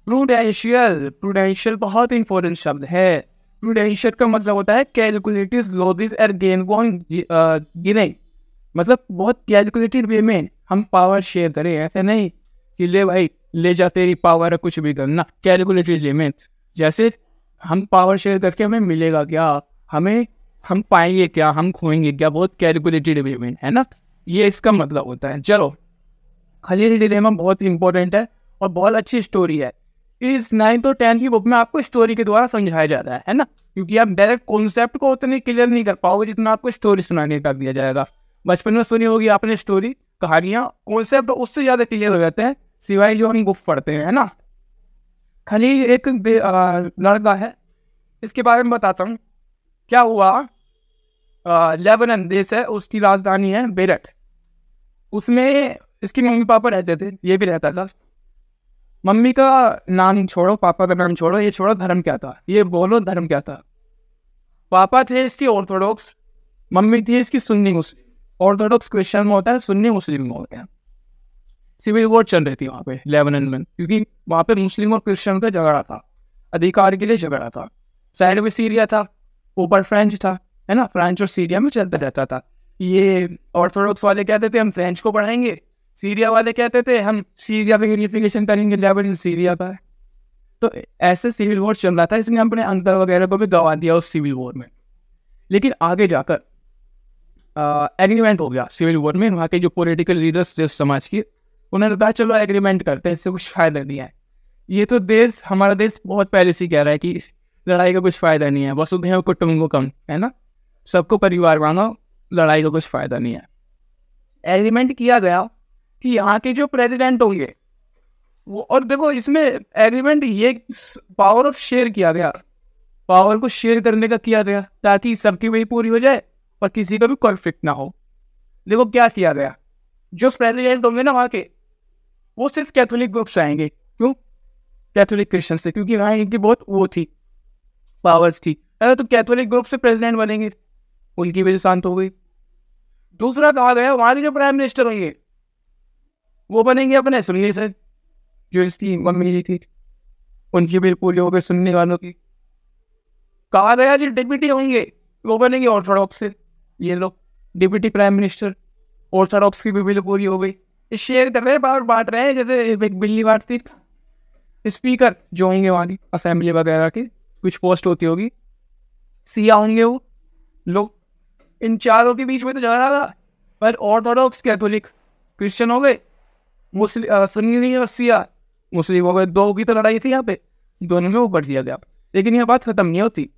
प्रूडेंशियल, प्रूडेंशियल बहुत इंपॉर्टेंट शब्द है। प्रूडेंशियल का मतलब होता है कैलकुलेटिव लॉजिक और गेन को हम गिने, मतलब बहुत कैलकुलेटेड वे में हम पावर शेयर करें। ऐसे नहीं कि ले भाई ले जा तेरी पावर है कुछ भी करना, कैलकुलेटेड वे में। जैसे हम पावर शेयर करके हमें मिलेगा क्या, हमें हम पाएंगे क्या, हम खोएंगे क्या, बहुत कैलकुलेटेड वे में, है ना। ये इसका मतलब होता है। चलो, खलील डिलेमा बहुत इंपॉर्टेंट है और बहुत अच्छी स्टोरी है। इस 9th और 10th की बुक में आपको स्टोरी के द्वारा समझाया जा रहा है ना, क्योंकि आप डायरेक्ट कॉन्सेप्ट को उतने क्लियर नहीं कर पाओगे जितना आपको स्टोरी सुनाने का दिया जाएगा। बचपन में सुनी होगी आपने स्टोरी, कहानियाँ, कॉन्सेप्ट उससे ज़्यादा क्लियर हो जाते हैं सिवाय जो हम बुक पढ़ते हैं, है ना। खलील एक लड़का है, इसके बारे में बताता हूँ। क्या हुआ, लेबनान देश है, उसकी राजधानी है बेरट। उसमें इसके मम्मी पापा रहते थे, ये भी रहता था। मम्मी का नाम छोड़ो, पापा का नाम छोड़ो, ये छोड़ो धर्म क्या था, ये बोलो धर्म क्या था। पापा थे इसकी ऑर्थोडॉक्स, मम्मी थी इसकी सुन्नी मुस्लिम। ऑर्थोडॉक्स क्रिश्चियन में होता है, सुन्नी मुस्लिम में होता है। सिविल वॉर चल रही थी वहाँ पे लेबनान में, क्योंकि वहाँ पे मुस्लिम और क्रिश्चियन का झगड़ा था, अधिकार के लिए झगड़ा था। साइड में सीरिया था, ऊपर फ्रेंच था, है ना। फ्रेंच और सीरिया में चलता रहता था। ये ऑर्थोडॉक्स वाले कहते थे हम फ्रेंच को पढ़ाएंगे, सीरिया वाले कहते थे हम सीरिया पे यूनिफिकेशन करेंगे, लेबनान सीरिया का है। तो ऐसे सिविल वॉर चल रहा था, इसने अपने अंकल वगैरह को भी गवा दिया उस सिविल वॉर में। लेकिन आगे जाकर एग्रीमेंट हो गया सिविल वॉर में। वहाँ के जो पॉलिटिकल लीडर्स थे समाज के, उन्होंने कहा चलो एग्रीमेंट करते हैं, इससे कुछ फ़ायदा नहीं है। ये तो देश, हमारा देश बहुत पहले से कह रहा है कि लड़ाई का कुछ फ़ायदा नहीं है, वसुधैव कुटुंबकम, है ना, सबको परिवार मानो, लड़ाई का कुछ फ़ायदा नहीं है। एग्रीमेंट किया गया कि यहाँ के जो प्रेसिडेंट होंगे वो, और देखो इसमें एग्रीमेंट ये पावर ऑफ शेयर किया गया, पावर को शेयर करने का किया गया ताकि सबकी वही पूरी हो जाए और किसी का भी कॉन्फ्लिक्ट ना हो। देखो क्या किया गया, जो प्रेसिडेंट होंगे ना वहाँ के, वो सिर्फ कैथोलिक ग्रुप से आएंगे। क्यों? कैथोलिक क्रिश्चियन से, क्योंकि वहाँ इनकी बहुत वो थी, पावर्स थी। अरे तो कैथोलिक ग्रुप से प्रेसिडेंट बनेंगे, उनकी वजह शांत हो गई। दूसरा कहा गया वहाँ के जो प्राइम मिनिस्टर होंगे वो बनेंगे अपने सुन्नी से, जो इसकी मम्मी जी थी उनकी भी पूरी हो गई सुन्नी वालों की। कहा गया जो डिप्टी होंगे वो बनेंगे ऑर्थोडॉक्स से, ये लोग डिप्टी प्राइम मिनिस्टर, ऑर्थोडॉक्स की भी बिल पूरी हो गई। शेयर कर रहे हैं, पावर बांट रहे हैं, जैसे एक बिल्ली बांटती। स्पीकर जो होंगे वहाँ की असेंबली वगैरह की कुछ पोस्ट होती होगी, सिया होंगे वो लोग। इन चारों के बीच में तो झगड़ा था, पर ऑर्थोडॉक्स कैथोलिक क्रिश्चियन हो गए, मुस्लिम सुन्नी और सिया मुस्लिम हो गए। दो की तो लड़ाई थी यहाँ पे, दोनों में वो बढ़ दिया गया। लेकिन यह बात खत्म नहीं होती।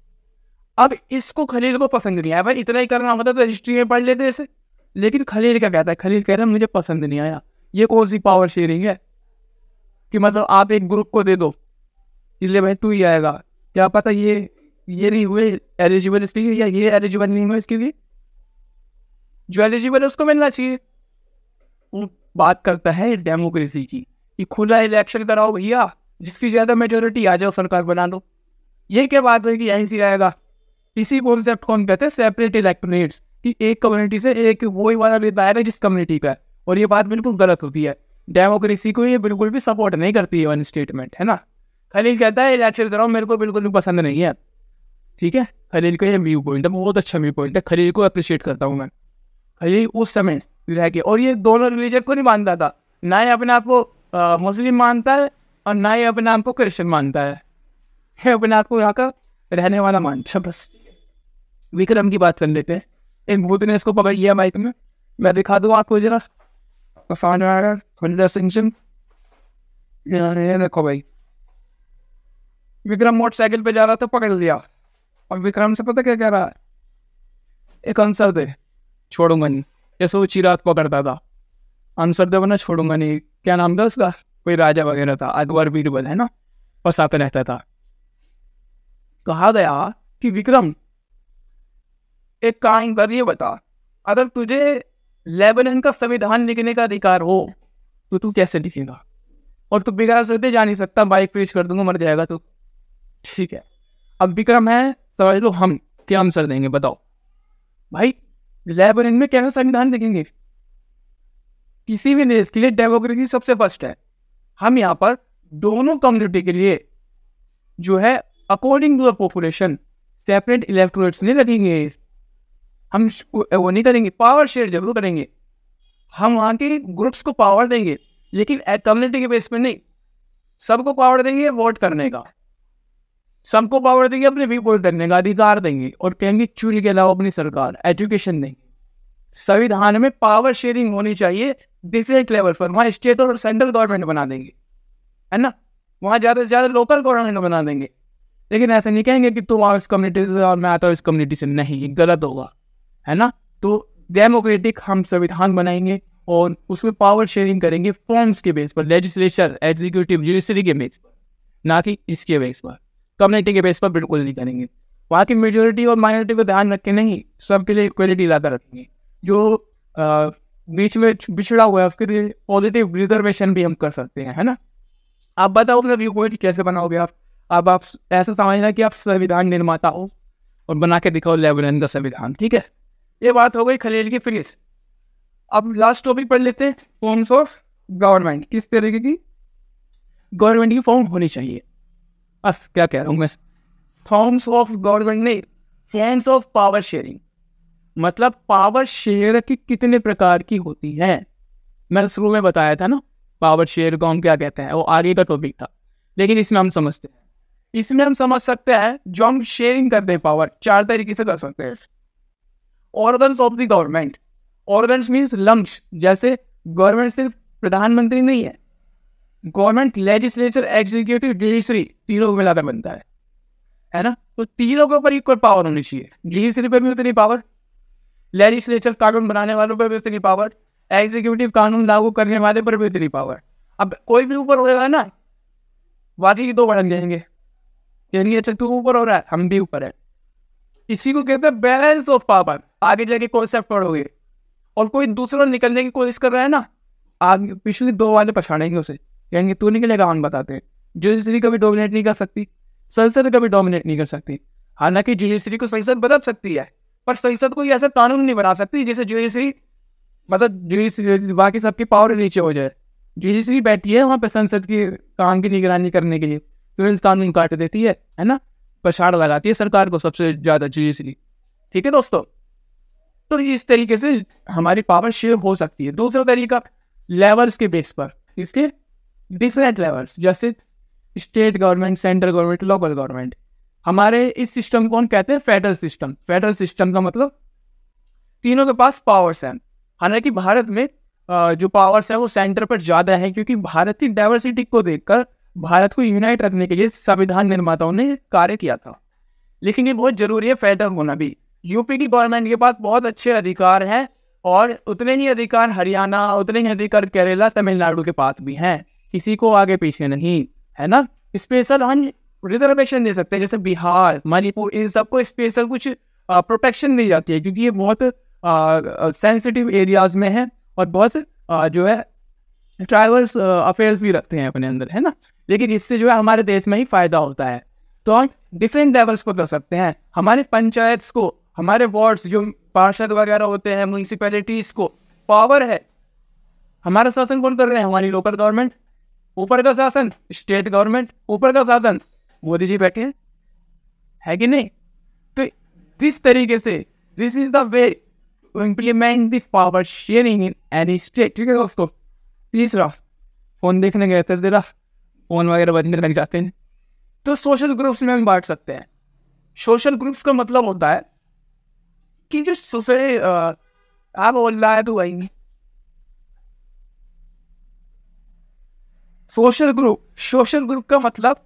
अब इसको खलील को पसंद नहीं आया। भाई इतना ही करना होता तो हिस्ट्री में पढ़ लेते इसे। लेकिन खलील क्या कहता है, खलील कह रहा है मुझे पसंद नहीं आया। ये कौन सी पावर शेयरिंग है कि मतलब आप एक ग्रुप को दे दो, इसलिए भाई तू ही आएगा, क्या पता ये नहीं हुए एलिजिबल इसके लिए, या ये एलिजिबल नहीं हुआ इसके लिए, जो एलिजिबल है उसको मिलना चाहिए। वो बात करता है डेमोक्रेसी की कि खुला इलेक्शन कराओ भैया, जिसकी ज़्यादा मेजोरिटी आ जाओ सरकार बना लो। ये क्या बात है कि यहीं से आएगा? इसी कॉन्सेप्ट को हम कहते हैं सेपरेट इलेक्टोरेट्स, कि एक कम्युनिटी से एक वही वाला नेता आएगा जिस कम्युनिटी का है। और ये बात बिल्कुल गलत होती है, डेमोक्रेसी को ये बिल्कुल भी सपोर्ट नहीं करती है वन स्टेटमेंट, है ना। खलील कहता है इलेक्शन कराओ, मेरे को बिल्कुल भी पसंद नहीं है, ठीक है। खलील का ये व्यू पॉइंट है, बहुत अच्छा व्यू पॉइंट है, खलील को अप्रिशिएट करता हूँ मैं। खलील उस समय रह के, और ये दोनों रिलीजन को नहीं मानता था, ना ही अपने आप को मुस्लिम मानता है और ना ही अपने आप को क्रिश्चियन मानता है, अपने आप को यहाँ का रहने वाला मानता है बस। विक्रम की बात कर लेते हैं। एक भूत ने इसको पकड़ लिया माइक में, मैं दिखा दूँ आपको जरा, देखो भाई, विक्रम मोटरसाइकिल पे जा रहा था, पकड़ लिया, और विक्रम से पता क्या कह रहा है, एक आंसर दे, छोड़ूंगा नहीं। जैसे वो चिराग पकड़ता था, आंसर दे वरना छोड़ूंगा नहीं। क्या नाम था उसका, कोई राजा वगैरह था, अकबर बीरबल, है ना, फंसाता रहता था। कहा गया कि विक्रम एक काम कर, ये बता, अगर तुझे लेबनान का संविधान लिखने का अधिकार हो तो तू कैसे लिखेगा? और तू बिगड़ सकते जा नहीं सकता, बाइक फ्रीज कर दूंगा, मर जाएगा तू, ठीक है। अब विक्रम है, समझ लो हम क्या आंसर देंगे, बताओ भाई। लेबनान में कैसा संविधान लिखेंगे? किसी भी देश के लिए डेमोक्रेसी सबसे फर्स्ट है। हम यहाँ पर दोनों कम्युनिटी के लिए जो है according to the population separate electorates नहीं रखेंगे, हम वो नहीं करेंगे। पावर शेयर जरूर करेंगे, हम वहाँ के ग्रुप्स को पावर देंगे, लेकिन कम्युनिटी के बेस पे नहीं। सबको पावर देंगे वोट करने का, सबको पावर देंगे अपने व्यू पॉइंट करने का अधिकार देंगे, और कहेंगे चुन के लाओ अपनी सरकार, एजुकेशन देंगे। संविधान में पावर शेयरिंग होनी चाहिए डिफरेंट लेवल पर। वहाँ स्टेट और सेंट्रल गवर्नमेंट बना देंगे, है ना, वहाँ ज़्यादा से ज़्यादा लोकल गवर्नमेंट बना देंगे। लेकिन ऐसा नहीं कहेंगे कि तुम आओ इस कम्युनिटी से और मैं आता हूँ इस कम्युनिटी से, नहीं, गलत होगा, है ना। तो डेमोक्रेटिक हम संविधान बनाएंगे और उसमें पावर शेयरिंग करेंगे फॉर्म्स के बेस पर, लेजिस्लेचर, एग्जीक्यूटिव, जुडिशरी के बेस पर, ना कि इसके बेस पर, कम्युनिटी के बेस पर बिल्कुल नहीं करेंगे। वहाँ की मेजोरिटी और माइनॉरिटी को ध्यान रख के नहीं, सबके लिए इक्वलिटी लाकर रखेंगे। जो बीच में बिछड़ा हुआ है उसके लिए पॉजिटिव रिजर्वेशन भी हम कर सकते हैं, है ना। आप बताओ अपना व्यू पॉइंट कैसे बनाओगे आप? अब आप ऐसा समझना कि आप संविधान निर्माता हो और बना के दिखाओ लेबनान का संविधान, ठीक है। ये बात हो गई खलील की फिनिश। अब लास्ट टॉपिक पढ़ लेते हैं, फॉर्म्स ऑफ गवर्नमेंट। किस तरीके की गवर्नमेंट की फॉर्म होनी चाहिए? बस क्या कह रहा हूँ मैं, फॉर्म्स ऑफ गवर्नमेंट नहीं, फॉर्म्स ऑफ पावर शेयरिंग। मतलब पावर शेयर की कितने प्रकार की होती है, मैंने शुरू में बताया था ना, पावर शेयर को हम क्या कहते हैं, वो आगे का टॉपिक था। लेकिन इसमें हम समझते हैं, इसमें हम समझ सकते हैं जो हम शेयरिंग करते हैं पावर, चार तरीके से कर सकते हैं। Organs of the government, organs means limbs, जैसे गवर्नमेंट सिर्फ प्रधानमंत्री नहीं है, गवर्नमेंट लेजिस्लेचर, एग्जीक्यूटिव, जुडिशरी तीनों को मिलाकर बनता है ना। तो तीनों के ऊपर इक्वल पावर होनी चाहिए। जुडिशरी पर भी उतनी पावर, लेजिस्लेचर कानून बनाने वालों पर भी उतनी पावर, एग्जीक्यूटिव कानून लागू करने वाले पर भी उतनी पावर। अब कोई भी ऊपर होगा ना, बाकी की दो बढ़ जाएंगे, यानी अच्छा तू ऊपर हो रहा है, हम भी ऊपर है। इसी को कहते हैं बैलेंस ऑफ पावर। आगे जाके कॉन्सेप्ट पढ़ोगे। और कोई दूसरा निकलने की कोशिश कर रहा है ना, आगे पिछले दो वाले पछाड़ेंगे उसे, कहेंगे तू निकलेगा, हम बताते हैं। जुडिशरी कभी डोमिनेट नहीं कर सकती, संसद कभी डोमिनेट नहीं कर सकती। हालांकि जुडिशरी को संसद बदल सकती है, पर संसद कोई ऐसा कानून नहीं बना सकती जिसे जुडिशरी, मतलब जुडिशरी बाकी सबकी पावर नीचे हो जाए। जुडिशरी बैठी है वहाँ पे संसद की काम की निगरानी करने के लिए, तुरंत कानून काट देती है ना, पछाड़ लगाती है सरकार को सबसे ज्यादा जुडिशरी, ठीक है दोस्तों। तो इस तरीके से हमारी पावर शेयर हो सकती है। दूसरा तरीका लेवल्स के बेस पर, इसके डिफरेंट लेवल्स, जैसे state government, central government, local government. हमारे इस सिस्टम को हम कहते हैं फेडरल सिस्टम। फेडरल सिस्टम का मतलब तीनों के पास पावर्स हैं। हालांकि भारत में जो पावर्स है वो सेंटर पर ज्यादा है, क्योंकि भारत की डाइवर्सिटी को देखकर भारत को यूनाइट रखने के लिए संविधान निर्माताओं ने कार्य किया था। लेकिन ये बहुत जरूरी है फेडरल होना भी। यूपी की गवर्नमेंट के पास बहुत अच्छे अधिकार हैं, और उतने ही अधिकार हरियाणा, उतने ही अधिकार केरला, तमिलनाडु के पास भी हैं। किसी को आगे पीछे नहीं, है ना। स्पेशल हम रिजर्वेशन दे सकते हैं, जैसे बिहार, मणिपुर, इन सबको स्पेशल कुछ प्रोटेक्शन दी जाती है, क्योंकि ये बहुत सेंसिटिव एरियाज में है और बहुत जो है ट्राइबल्स अफेयर्स भी रखते हैं अपने अंदर, है ना। लेकिन इससे जो है हमारे देश में ही फायदा होता है। तो हम डिफरेंट लेवल्स को कर सकते हैं। हमारे पंचायत्स को, हमारे वार्ड्स, जो पार्षद वगैरह होते हैं, म्यूनिसिपैलिटीज को पावर है। हमारा शासन कौन कर रहे हैं? हमारी लोकल गवर्नमेंट। ऊपर का शासन स्टेट गवर्नमेंट, ऊपर का शासन मोदी जी बैठे हैं, है कि नहीं? तो जिस तरीके से this is the way to implement the power sharing in any state. ठीक है दोस्तों। तीसरा, फोन देखने गए थे, तेरा फोन वगैरह बजने लग जाते हैं। तो सोशल ग्रुप्स में हम बांट सकते हैं। सोशल ग्रुप्स का मतलब होता है कि जो आप बोल रहा है तो वही सोशल ग्रुप का मतलब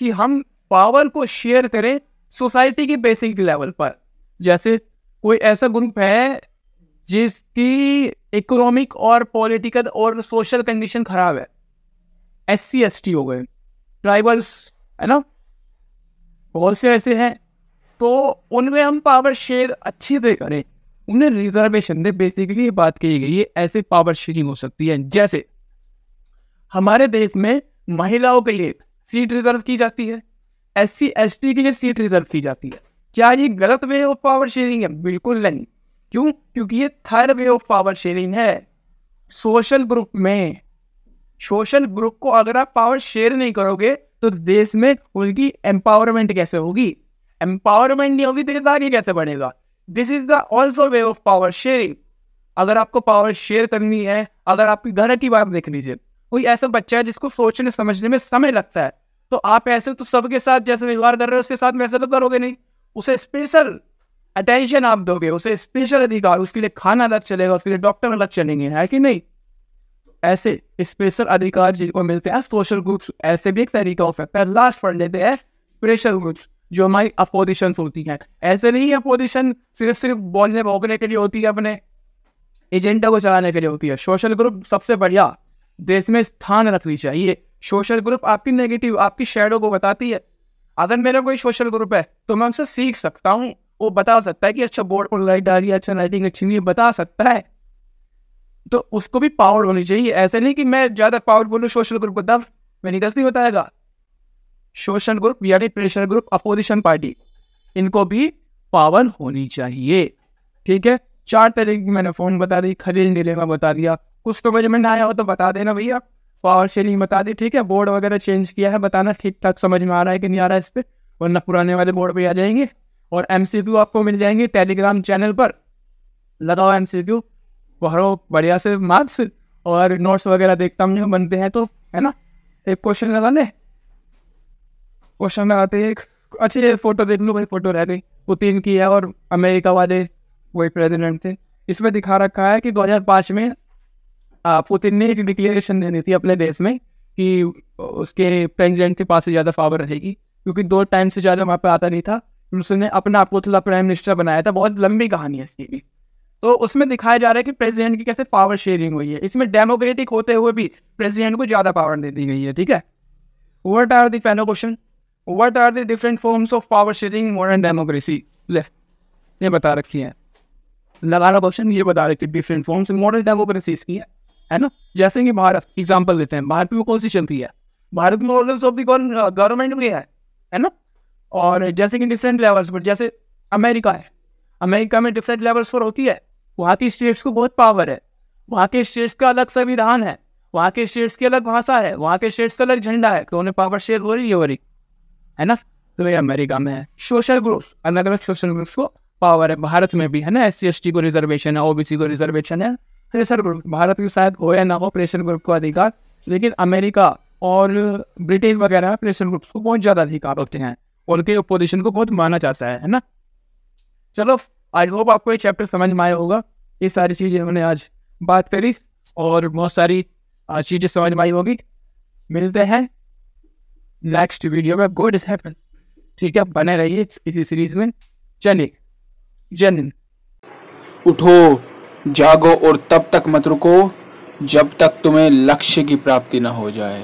कि हम पावर को शेयर करें सोसाइटी के बेसिक लेवल पर। जैसे कोई ऐसा ग्रुप है जिसकी इकोनॉमिक और पॉलिटिकल और सोशल कंडीशन खराब है, SC ST हो गए, ट्राइबल्स, है ना, बहुत से ऐसे हैं। तो उनमें हम पावर शेयर अच्छी से करें, उन्हें रिजर्वेशन दे। बेसिकली ये बात कही गई है, ऐसे पावर शेयरिंग हो सकती है। जैसे हमारे देश में महिलाओं के लिए सीट रिजर्व की जाती है, SC ST के लिए सीट रिजर्व की जाती है। क्या ये गलत वे ऑफ पावर शेयरिंग है? बिल्कुल नहीं। क्यों? क्योंकि ये third way of power sharing है। सोशल ग्रुप को अगर आप पावर शेयर नहीं करोगे तो देश में उनकी एम्पावरमेंट कैसे होगी? एम्पावरमेंट नहीं होगी, देश आगे कैसे बढ़ेगा? This is the also way of power sharing. अगर आपको पावर शेयर करनी है, अगर आपकी घर की बात देख लीजिए, कोई ऐसा बच्चा है जिसको सोचने समझने में समय लगता है, तो आप ऐसे तो सबके साथ जैसे व्यवहार कर रहे हो उसके साथ वैसे तो करोगे नहीं। उसे स्पेशल अटेंशन आप दोगे, उसे स्पेशल अधिकार, उसके लिए खाना अलग चलेगा, उसके लिए डॉक्टर अलग चलेंगे, है कि नहीं? ऐसे स्पेशल अधिकार जिनको मिलते हैं सोशल ग्रुप्स, ऐसे भी एक तरीका हो सकता है। लास्ट पढ़ लेते हैं प्रेशर ग्रुप्स, जो हमारी अपोजिशन होती हैं। ऐसे नहीं अपोजिशन सिर्फ बोलने भोगने के लिए होती है, अपने एजेंडा को चलाने के लिए होती है। सोशल ग्रुप सबसे बढ़िया देश में स्थान रखनी चाहिए। सोशल ग्रुप आपकी नेगेटिव, आपकी शैडो को बताती है। अगर मेरा कोई सोशल ग्रुप है तो मैं उनसे सीख सकता हूँ, वो बता सकता है कि अच्छा बोर्ड पर लाइट आ रही है, अच्छा लाइटिंग अच्छी नहीं है, बता सकता है। तो उसको भी पावर होनी चाहिए। ऐसे नहीं कि मैं ज्यादा पावरफुल हूँ सोशल ग्रुप को, तब मैंने गलती बताएगा। सोशल ग्रुप यानी प्रेशर ग्रुप, अपोजिशन पार्टी, इनको भी पावर होनी चाहिए। ठीक है। 4 तरीके की मैंने फोन बता दी, खरीद डिलेमा बता दिया। कुछ तो समझ में ना आया हो तो बता देना भैया, पावर शेयरिंग बता दी। ठीक है। बोर्ड वगैरह चेंज किया है, बताना ठीक ठाक समझ में आ रहा है कि नहीं आ रहा है इस पर, वरना पुराने वाले बोर्ड पे आ जाएंगे। और MCQ आपको मिल जाएंगे टेलीग्राम चैनल पर। लगाओ MCQ, भरो बढ़िया से मार्क्स, और नोट्स वगैरह देखता हूँ बनते हैं तो, है ना। एक क्वेश्चन लगा ले, क्वेश्चन लगाते एक अच्छी फोटो देख लो भाई, फोटो रह गई, पुतिन की है और अमेरिका वाले वही प्रेसिडेंट थे। इसमें दिखा रखा है कि 2005 में पुतिन ने एक डिक्लेरेशन देनी थी अपने देश में कि उसके प्रेसिडेंट के पास से ज़्यादा पावर रहेगी, क्योंकि 2 टाइम से ज़्यादा वहाँ पे आता नहीं था। उसने अपना अपोतला प्राइम मिनिस्टर बनाया था। बहुत लंबी कहानी है इसकी भी। तो उसमें दिखाया जा रहा है कि प्रेसिडेंट की कैसे पावर शेयरिंग हुई है। इसमें डेमोक्रेटिक होते हुए भी प्रेसिडेंट को ज़्यादा पावर दे दी गई है। ठीक है। व्हाट आर द फैनो question, what are the different forms of power sharing in modern democracy? ले ये बता रखी है, लगाना क्वेश्चन ये बता रखी डिफरेंट फॉर्म्स मॉडर्न डेमोक्रेसीज की है ना। जैसे कि भारत एग्जाम्पल लेते हैं, भारत में कौन सी चलती है? भारत में ऑर्गन्स ऑफ द गवर्नमेंट भी है ना। और जैसे कि डिफरेंट लेवल्स पर, जैसे अमेरिका है, अमेरिका में डिफरेंट लेवल्स पर होती है। वहाँ की स्टेट्स को बहुत पावर है, वहाँ के स्टेट्स का अलग संविधान है, वहाँ के स्टेट्स की अलग भाषा है, वहाँ के स्टेट्स का अलग झंडा है, तो उन्हें पावर शेयर हो रही है ना। तो ये अमेरिका में है। सोशल ग्रुप्स, अलग अलग सोशल ग्रुप्स को पावर है। भारत में भी है ना, SC ST को रिजर्वेशन है, OBC को रिजर्वेशन है। प्रेशर ग्रुप, भारत में शायद हो या ना हो प्रेशर ग्रुप को अधिकार, लेकिन अमेरिका और ब्रिटेन वगैरह प्रेशर ग्रुप्स को बहुत ज़्यादा अधिकार होते हैं, उनके ओपोजिशन को बहुत माना जाता है ना। चलो, आई होप आपको ये चैप्टर समझ में आया होगा। ये सारी चीज़ें हमने आज बात करी और बहुत सारी चीज़ें समझ में आई होगी। मिलते हैं नेक्स्ट वीडियो में। Good is happen. ठीक है, बने रहिए इसी सीरीज में। चलिए, जय हिंद। उठो, जागो और तब तक मत रुको जब तक तुम्हें लक्ष्य की प्राप्ति न हो जाए।